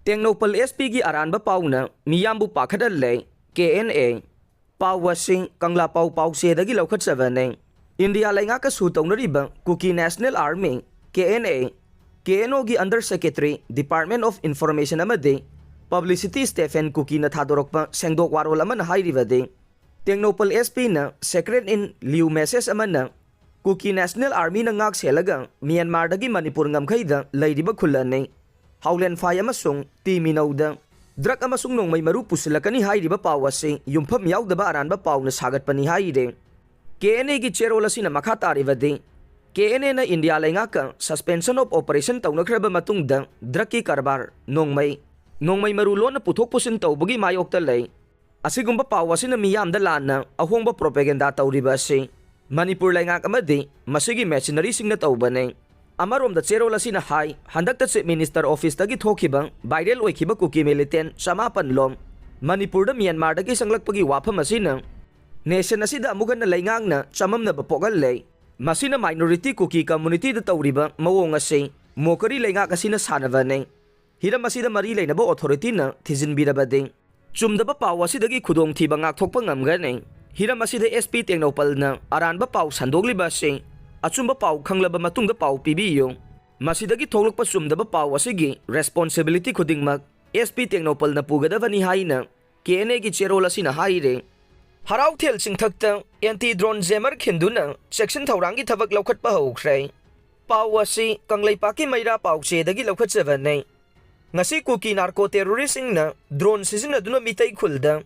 Tengnoupal SP gi Aranba Paona Miyambu Pakhathalle KNA Pawasing Kangla Pau Sedagi Loukhatpa India Lenga ka Sutong Kuki National Army KNA KNO gi Under Secretary Department of Information amadi Publicity Stephen Kuki na thadorokpa sengdok warol aman hairibade Tengnoupal SP na secret in liu message amana Kuki National Army na ngak selaga Myanmar dagi Manipur ngamkhaida leiriba khulane Haulen Fai amasung Timinauda Drak amasung nong may maru pusilakani hairiba pawase yumpham yaudaba Aranba Paona sagatpani haire KNA gi cherola sina makhataribade KNA na India lenga ka suspension of operation tawnakraba matungda draki karbar nongmay marulon na puthok pusin tawbagi mayokta lay asigumba pawase na miyamda lana ahongba propaganda tawriba se Manipur lenga amadi masigi machinery sing na tawbane Amarom da cherola sina hai handakta Chief Minister Office dagi thokiba viral oikiba Kuki militant samapan lom Manipur da Myanmar dagi sanglakpagi wafam asina nation asida amugan na laingang na chamam na bapogal lay masina minority Kuki community da tawriba mawong ase mokari lainga kasina sanavane hira masida mari lainaba authority na thizinbirabade chumdaba pawasi dagi khudong thiba ngakthokpa ngamgane hira masida SP Tengnoupal na Aranba Paw sandogliba se achumba paw khanglaba matungda paw pibiyo masidagi thoglokpa chumdaba paw asigi responsibility khudingmak SP Tengnoupal na pugadavani haina KNA gi cherola sina haire Haraothel Chingthakta anti-drone jammer Khinduna Cheksin Thourangi Thabak Loukhatpa Houkhre Pawasi Kangleipaki Maira Pawche dagi Loukhatpa ngasi Kuki narco terroristing na drone sizinaduna mitay khulda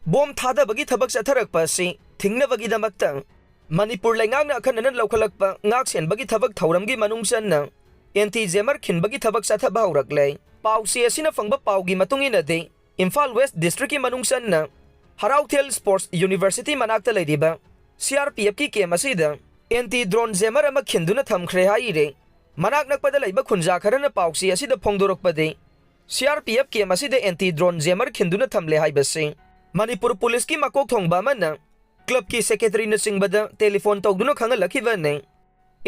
bom thada bagi thabak satharakpa si thingna bagi damakta Manipur lengang na akhan Loukhalakpa ngak sen bagi thabak Thouramgi manungsan na anti-jammer khin bagi thabak sathaba haurakle Pawsi asina fangba pawgi matungina de Imphal West District ki manungsan na Haraothel Sports University manakta leiriba CRPF ki kem asida anti-drone jammer ama Khinduna thamkhre haire manak nakpada leiba khunja kharana Pawsi asida phongdorokpade CRPF kem asida anti-drone jammer Khinduna thamle haibase Manipur Police ki makok thongba mana Club ki secretary na singbada telephone tawduna khangalakhiba ne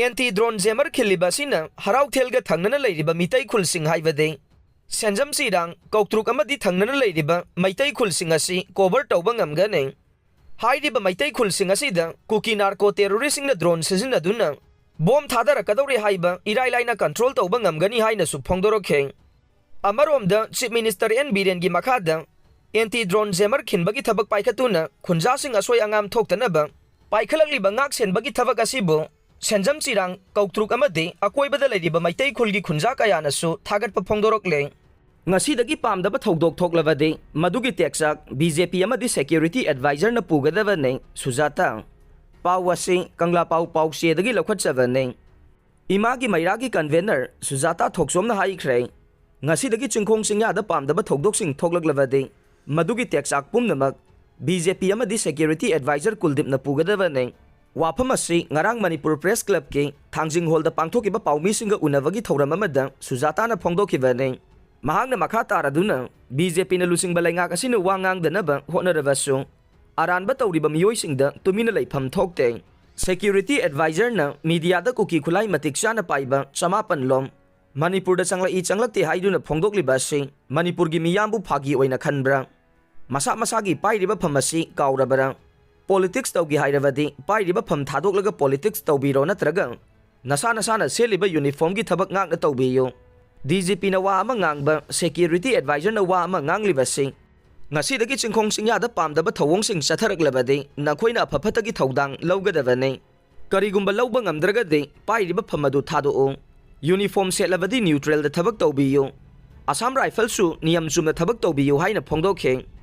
anti-drone jammer khiliba sina Haraothel ga thangnana leiriba mitai khulsing haibade Senjam sirang kautruk amadi thangnana leiriba maitai khulsing asi cover tawba ngamgane hairiba maitai khulsing asida Kuki narco terroristing na drone sizinaduna bom thadarakadawre haiba irailaina control tawba ngamgani haina su phongdorokhe Amaromda Chief Minister N Biren gi makhada anti-drone jammer khinbagi thabak paikhatuna khunjasing asoi angam thoktanaba paikhalakliba ngak senbagi thabak asibo senjam chirang kautruk amade akoibada leiriba maitai khulgi khunja kayanasu thagatpa phongdorokle ngasidagi pamdaba thodok thoklabade madugi teksak BJP amadi security advisor na pugadaba ne Sujata Pawasi Kangla Pau Sedagi Loukhatpa ne imagi mairagi convener Sujata thoksomna haikre ngasidagi chingkhong singyada pamdaba thodok sing thoklaklabade Madugi teksak pumnamak BJP amadi security advisor Kuldip na pugadaba ne wafam asi ngarang Manipur Press Club ki thangjing hall da pangthokiba pawmi singa unavagi thoram amada Sujata na phongdokhiba ne mahang na makha taraduna BJP na lusing balai ngak asina wangang danaba honarabasu Aranba tawriba miyoi singda tumina leifam thokte security advisor na media da Kuki khulai matiksa na paiba samapan lom Manipur da changlakte haiduna phongdokliba se Manipur gi Miyambu phagi oina khanbra Masa masagi pairiba phamasi kaurabara politics tawgi hairabadi pairiba pham thadoklaga politics tawbiro natraga nasana seliba uniform gi thabak ngak na tawbiyo DGP na wa ama ngangba security advisor na wa ama ngangliba sing ngasidagi chingkhong singyada pamdaba thawong sing satharaklabadi nakhoina phaphatagi thawdang lawgadabane karigumba lawba ngamdragade pairiba phamadu thadoo uniform setlabadi neutral da thabak tawbiyo Assam Rifle su niyam chumna thabak tawbiyo haina phongdokhe